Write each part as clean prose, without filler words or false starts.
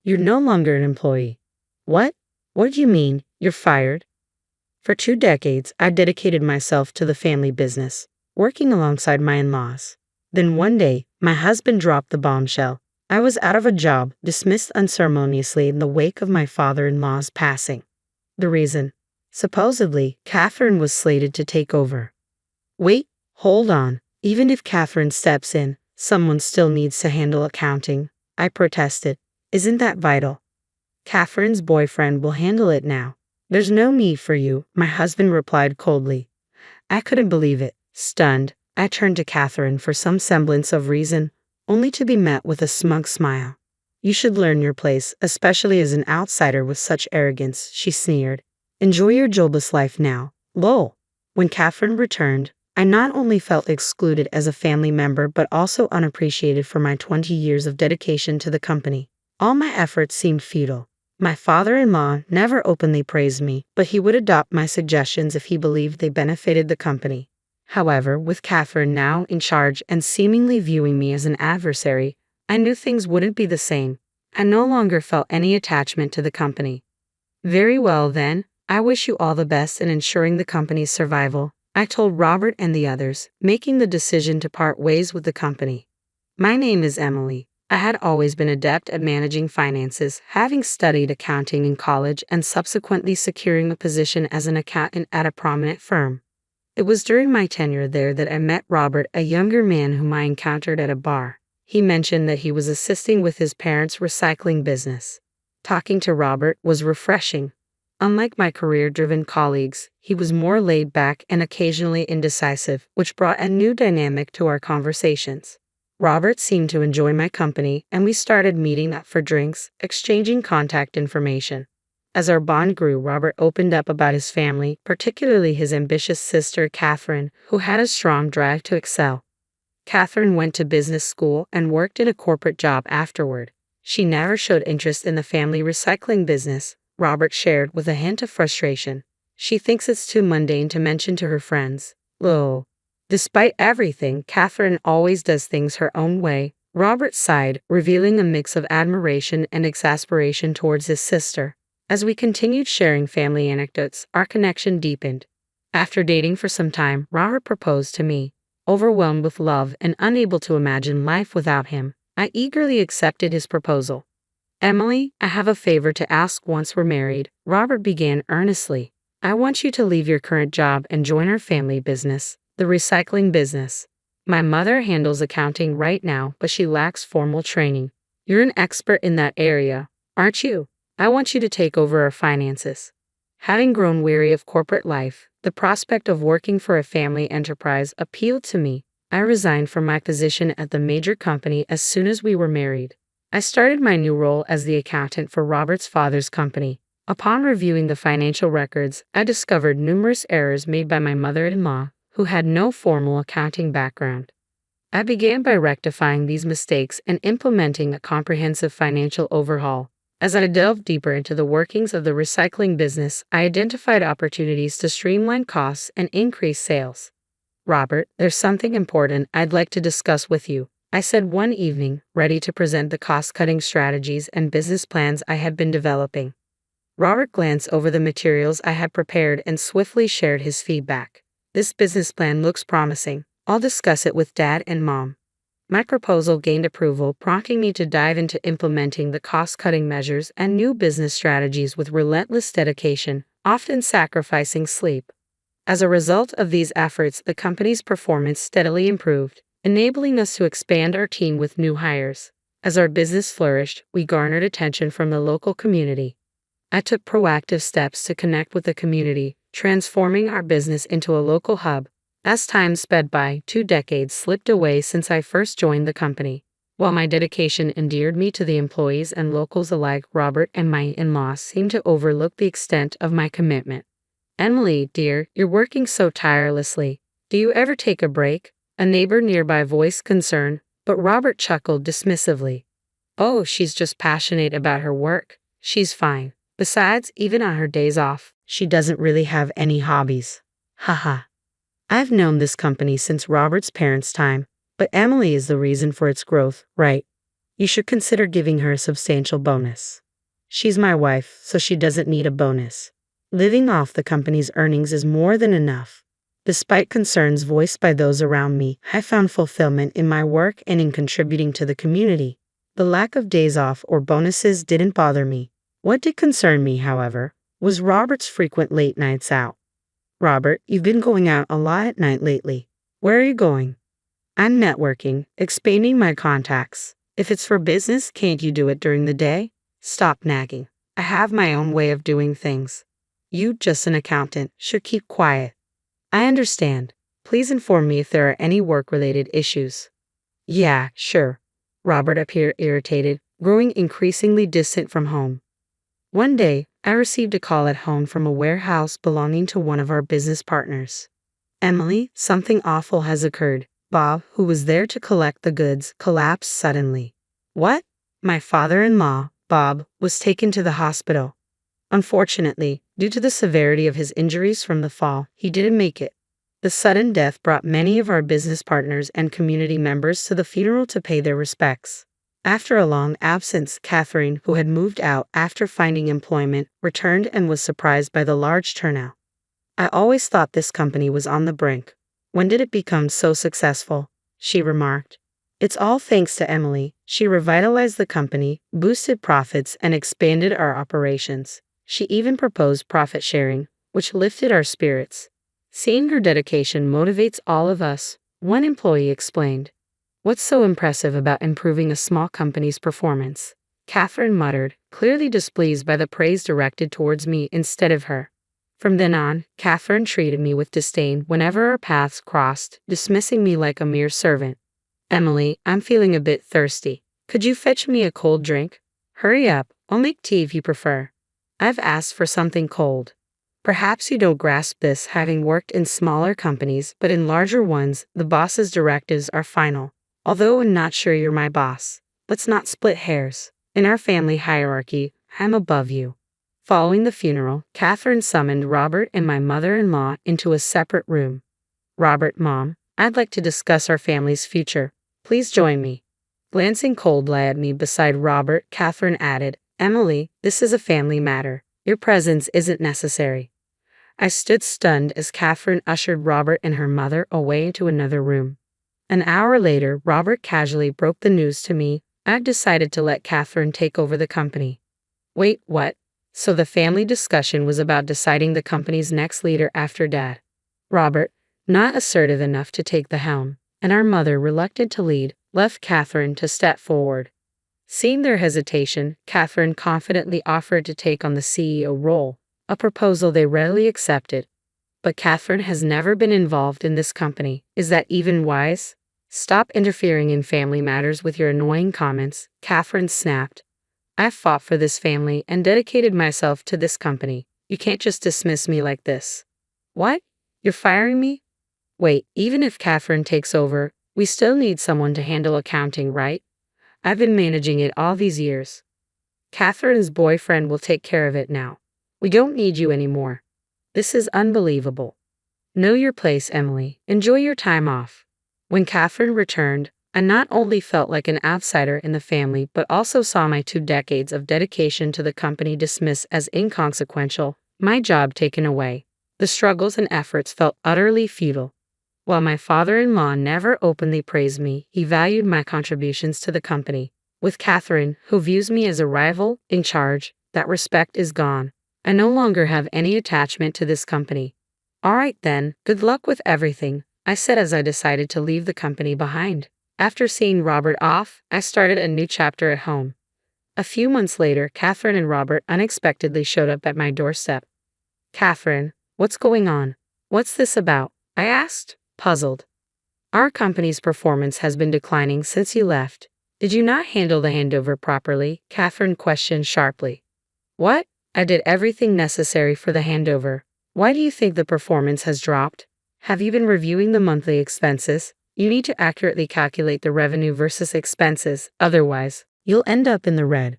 You're no longer an employee. What? What do you mean? You're fired? For 2 decades, I dedicated myself to the family business, working alongside my in-laws. Then one day, my husband dropped the bombshell. I was out of a job, dismissed unceremoniously in the wake of my father-in-law's passing. The reason? Supposedly, Catherine was slated to take over. Wait, hold on. Even if Catherine steps in, someone still needs to handle accounting, I protested. Isn't that vital? Catherine's boyfriend will handle it now. There's no need for you, my husband replied coldly. I couldn't believe it. Stunned, I turned to Catherine for some semblance of reason, only to be met with a smug smile. You should learn your place, especially as an outsider with such arrogance, she sneered. Enjoy your jobless life now. Lol. When Catherine returned, I not only felt excluded as a family member but also unappreciated for my 20 years of dedication to the company. All my efforts seemed futile. My father-in-law never openly praised me, but he would adopt my suggestions if he believed they benefited the company. However, with Catherine now in charge and seemingly viewing me as an adversary, I knew things wouldn't be the same. I no longer felt any attachment to the company. Very well then, I wish you all the best in ensuring the company's survival, I told Robert and the others, making the decision to part ways with the company. My name is Emily. I had always been adept at managing finances, having studied accounting in college and subsequently securing a position as an accountant at a prominent firm. It was during my tenure there that I met Robert, a younger man whom I encountered at a bar. He mentioned that he was assisting with his parents' recycling business. Talking to Robert was refreshing. Unlike my career-driven colleagues, he was more laid back and occasionally indecisive, which brought a new dynamic to our conversations. Robert seemed to enjoy my company, and we started meeting up for drinks, exchanging contact information. As our bond grew, Robert opened up about his family, particularly his ambitious sister, Catherine, who had a strong drive to excel. Catherine went to business school and worked in a corporate job afterward. She never showed interest in the family recycling business, Robert shared with a hint of frustration. She thinks it's too mundane to mention to her friends. Lol. Despite everything, Catherine always does things her own way, Robert sighed, revealing a mix of admiration and exasperation towards his sister. As we continued sharing family anecdotes, our connection deepened. After dating for some time, Robert proposed to me. Overwhelmed with love and unable to imagine life without him, I eagerly accepted his proposal. Emily, I have a favor to ask once we're married, Robert began earnestly. I want you to leave your current job and join our family business, the recycling business. My mother handles accounting right now, but she lacks formal training. You're an expert in that area, aren't you? I want you to take over our finances. Having grown weary of corporate life, the prospect of working for a family enterprise appealed to me. I resigned from my position at the major company as soon as we were married. I started my new role as the accountant for Robert's father's company. Upon reviewing the financial records, I discovered numerous errors made by my mother-in-law, who had no formal accounting background. I began by rectifying these mistakes and implementing a comprehensive financial overhaul. As I delved deeper into the workings of the recycling business, I identified opportunities to streamline costs and increase sales. Robert, there's something important I'd like to discuss with you, I said one evening, ready to present the cost-cutting strategies and business plans I had been developing. Robert glanced over the materials I had prepared and swiftly shared his feedback. This business plan looks promising. I'll discuss it with Dad and Mom. My proposal gained approval, prompting me to dive into implementing the cost-cutting measures and new business strategies with relentless dedication, often sacrificing sleep. As a result of these efforts, the company's performance steadily improved, enabling us to expand our team with new hires. As our business flourished, we garnered attention from the local community. I took proactive steps to connect with the community, transforming our business into a local hub. As time sped by, 2 decades slipped away since I first joined the company. While my dedication endeared me to the employees and locals alike, Robert and my in-laws seemed to overlook the extent of my commitment. Emily, dear, you're working so tirelessly. Do you ever take a break? A neighbor nearby voiced concern, but Robert chuckled dismissively. Oh, she's just passionate about her work. She's fine. Besides, even on her days off, she doesn't really have any hobbies. Haha. I've known this company since Robert's parents' time, but Emily is the reason for its growth, right? You should consider giving her a substantial bonus. She's my wife, so she doesn't need a bonus. Living off the company's earnings is more than enough. Despite concerns voiced by those around me, I found fulfillment in my work and in contributing to the community. The lack of days off or bonuses didn't bother me. What did concern me, however, was Robert's frequent late nights out. Robert, you've been going out a lot at night lately. Where are you going? I'm networking, expanding my contacts. If it's for business, can't you do it during the day? Stop nagging. I have my own way of doing things. You, just an accountant, should keep quiet. I understand. Please inform me if there are any work-related issues. Yeah, sure. Robert appeared irritated, growing increasingly distant from home. One day, I received a call at home from a warehouse belonging to one of our business partners. Emily, something awful has occurred. Bob, who was there to collect the goods, collapsed suddenly. What? My father-in-law, Bob, was taken to the hospital. Unfortunately, due to the severity of his injuries from the fall, he didn't make it. The sudden death brought many of our business partners and community members to the funeral to pay their respects. After a long absence, Catherine, who had moved out after finding employment, returned and was surprised by the large turnout. I always thought this company was on the brink. When did it become so successful? She remarked. It's all thanks to Emily. She revitalized the company, boosted profits, and expanded our operations. She even proposed profit sharing, which lifted our spirits. Seeing her dedication motivates all of us, one employee explained. What's so impressive about improving a small company's performance? Catherine muttered, clearly displeased by the praise directed towards me instead of her. From then on, Catherine treated me with disdain whenever our paths crossed, dismissing me like a mere servant. Emily, I'm feeling a bit thirsty. Could you fetch me a cold drink? Hurry up, I'll make tea if you prefer. I've asked for something cold. Perhaps you don't grasp this having worked in smaller companies, but in larger ones, the boss's directives are final. Although I'm not sure you're my boss, let's not split hairs. In our family hierarchy, I'm above you. Following the funeral, Catherine summoned Robert and my mother-in-law into a separate room. Robert, Mom, I'd like to discuss our family's future. Please join me. Glancing coldly at me beside Robert, Catherine added, Emily, this is a family matter. Your presence isn't necessary. I stood stunned as Catherine ushered Robert and her mother away into another room. An hour later, Robert casually broke the news to me. I'd decided to let Catherine take over the company. Wait, what? So the family discussion was about deciding the company's next leader after Dad. Robert, not assertive enough to take the helm, and our mother, reluctant to lead, left Catherine to step forward. Seeing their hesitation, Catherine confidently offered to take on the CEO role, a proposal they readily accepted. But Catherine has never been involved in this company. Is that even wise? Stop interfering in family matters with your annoying comments, Catherine snapped. I've fought for this family and dedicated myself to this company. You can't just dismiss me like this. What? You're firing me? Wait, even if Catherine takes over, we still need someone to handle accounting, right? I've been managing it all these years. Catherine's boyfriend will take care of it now. We don't need you anymore. This is unbelievable. Know your place, Emily. Enjoy your time off. When Catherine returned, I not only felt like an outsider in the family but also saw my 2 decades of dedication to the company dismissed as inconsequential, my job taken away. The struggles and efforts felt utterly futile. While my father-in-law never openly praised me, he valued my contributions to the company. With Catherine, who views me as a rival, in charge, that respect is gone. I no longer have any attachment to this company. All right then, good luck with everything, I said as I decided to leave the company behind. After seeing Robert off, I started a new chapter at home. A few months later, Catherine and Robert unexpectedly showed up at my doorstep. Catherine, what's going on? What's this about? I asked, puzzled. Our company's performance has been declining since you left. Did you not handle the handover properly? Catherine questioned sharply. What? I did everything necessary for the handover. Why do you think the performance has dropped? Have you been reviewing the monthly expenses? You need to accurately calculate the revenue versus expenses, otherwise, you'll end up in the red.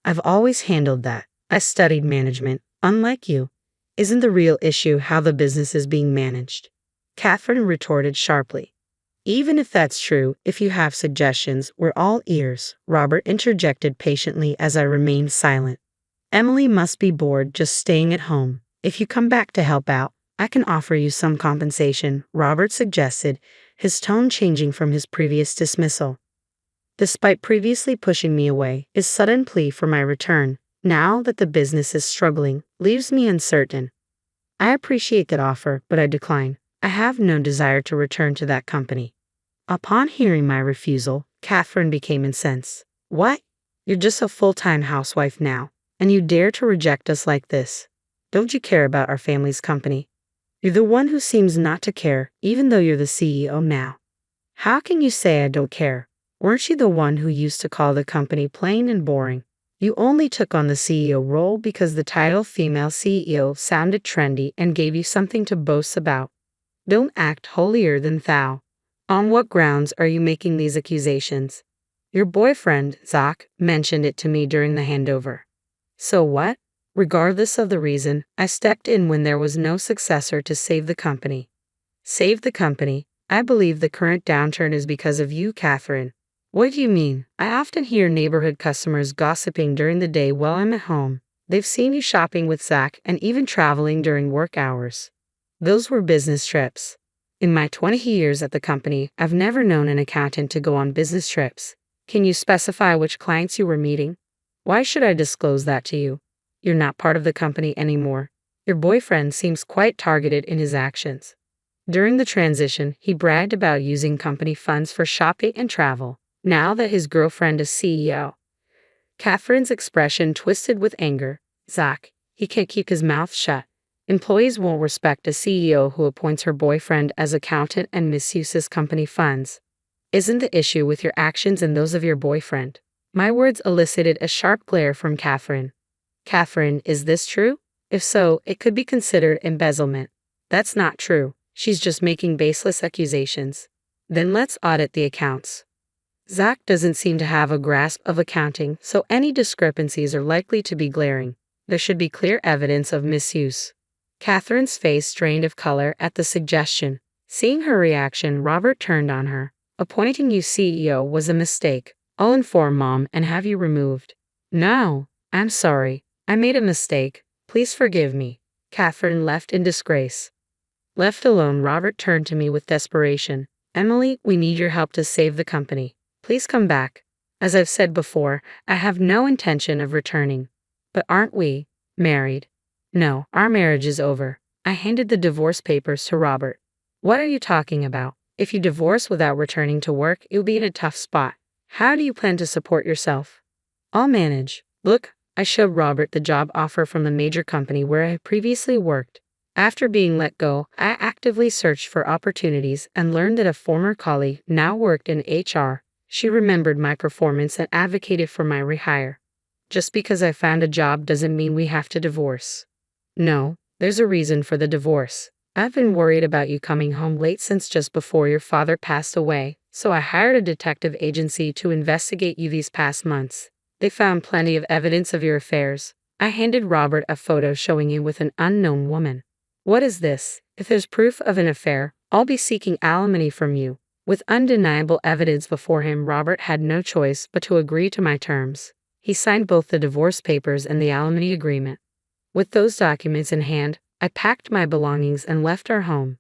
I've always handled that. I studied management, unlike you. Isn't the real issue how the business is being managed? Catherine retorted sharply. Even if that's true, if you have suggestions, we're all ears, Robert interjected patiently as I remained silent. Emily must be bored just staying at home. If you come back to help out, I can offer you some compensation, Robert suggested, his tone changing from his previous dismissal. Despite previously pushing me away, his sudden plea for my return, now that the business is struggling, leaves me uncertain. I appreciate that offer, but I decline. I have no desire to return to that company. Upon hearing my refusal, Catherine became incensed. What? You're just a full-time housewife now, and you dare to reject us like this? Don't you care about our family's company? You're the one who seems not to care, even though you're the CEO now. How can you say I don't care? Weren't you the one who used to call the company plain and boring? You only took on the CEO role because the title female CEO sounded trendy and gave you something to boast about. Don't act holier than thou. On what grounds are you making these accusations? Your boyfriend, Zach, mentioned it to me during the handover. So what? Regardless of the reason, I stepped in when there was no successor to save the company. Save the company? I believe the current downturn is because of you, Catherine. What do you mean? I often hear neighborhood customers gossiping during the day while I'm at home. They've seen you shopping with Zach and even traveling during work hours. Those were business trips. In my 20 years at the company, I've never known an accountant to go on business trips. Can you specify which clients you were meeting? Why should I disclose that to you? You're not part of the company anymore. Your boyfriend seems quite targeted in his actions. During the transition, he bragged about using company funds for shopping and travel. Now that his girlfriend is CEO. Catherine's expression twisted with anger. Zach, he can't keep his mouth shut. Employees won't respect a CEO who appoints her boyfriend as accountant and misuses company funds. Isn't the issue with your actions and those of your boyfriend? My words elicited a sharp glare from Catherine. Catherine, is this true? If so, it could be considered embezzlement. That's not true. She's just making baseless accusations. Then let's audit the accounts. Zach doesn't seem to have a grasp of accounting, so any discrepancies are likely to be glaring. There should be clear evidence of misuse. Catherine's face drained of color at the suggestion. Seeing her reaction, Robert turned on her. Appointing you CEO was a mistake. I'll inform Mom and have you removed. No, I'm sorry. I made a mistake. Please forgive me. Catherine left in disgrace. Left alone, Robert turned to me with desperation. Emily, we need your help to save the company. Please come back. As I've said before, I have no intention of returning. But aren't we married? No, our marriage is over. I handed the divorce papers to Robert. What are you talking about? If you divorce without returning to work, you'll be in a tough spot. How do you plan to support yourself? I'll manage. Look, I showed Robert the job offer from the major company where I had previously worked. After being let go, I actively searched for opportunities and learned that a former colleague now worked in HR. She remembered my performance and advocated for my rehire. Just because I found a job doesn't mean we have to divorce. No, there's a reason for the divorce. I've been worried about you coming home late since just before your father passed away, so I hired a detective agency to investigate you these past months. They found plenty of evidence of your affairs. I handed Robert a photo showing you with an unknown woman. What is this? If there's proof of an affair, I'll be seeking alimony from you. With undeniable evidence before him, Robert had no choice but to agree to my terms. He signed both the divorce papers and the alimony agreement. With those documents in hand, I packed my belongings and left our home.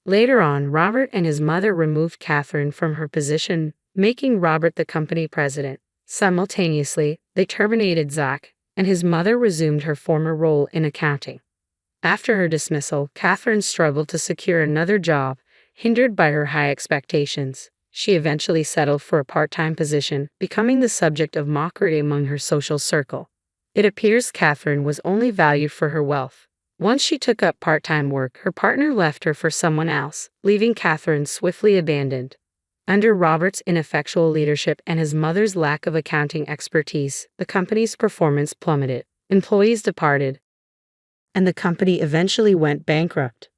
Later on, Robert and his mother removed Catherine from her position, making Robert the company president. Simultaneously, they terminated Zach, and his mother resumed her former role in accounting. After her dismissal, Catherine struggled to secure another job, hindered by her high expectations. She eventually settled for a part-time position, becoming the subject of mockery among her social circle. It appears Catherine was only valued for her wealth. Once she took up part-time work, her partner left her for someone else, leaving Catherine swiftly abandoned. Under Robert's ineffectual leadership and his mother's lack of accounting expertise, the company's performance plummeted. Employees departed, and the company eventually went bankrupt.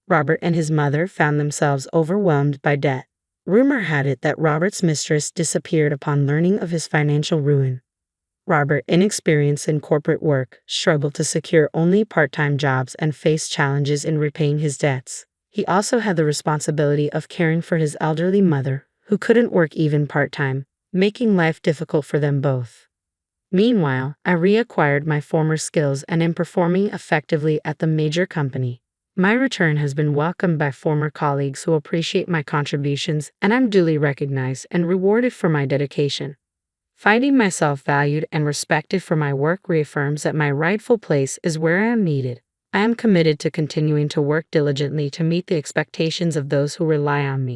Robert and his mother found themselves overwhelmed by debt. Rumor had it that Robert's mistress disappeared upon learning of his financial ruin. Robert, inexperienced in corporate work, struggled to secure only part-time jobs and faced challenges in repaying his debts. He also had the responsibility of caring for his elderly mother, who couldn't work even part-time, making life difficult for them both. Meanwhile, I reacquired my former skills and am performing effectively at the major company. My return has been welcomed by former colleagues who appreciate my contributions, and I'm duly recognized and rewarded for my dedication. Finding myself valued and respected for my work reaffirms that my rightful place is where I am needed. I am committed to continuing to work diligently to meet the expectations of those who rely on me.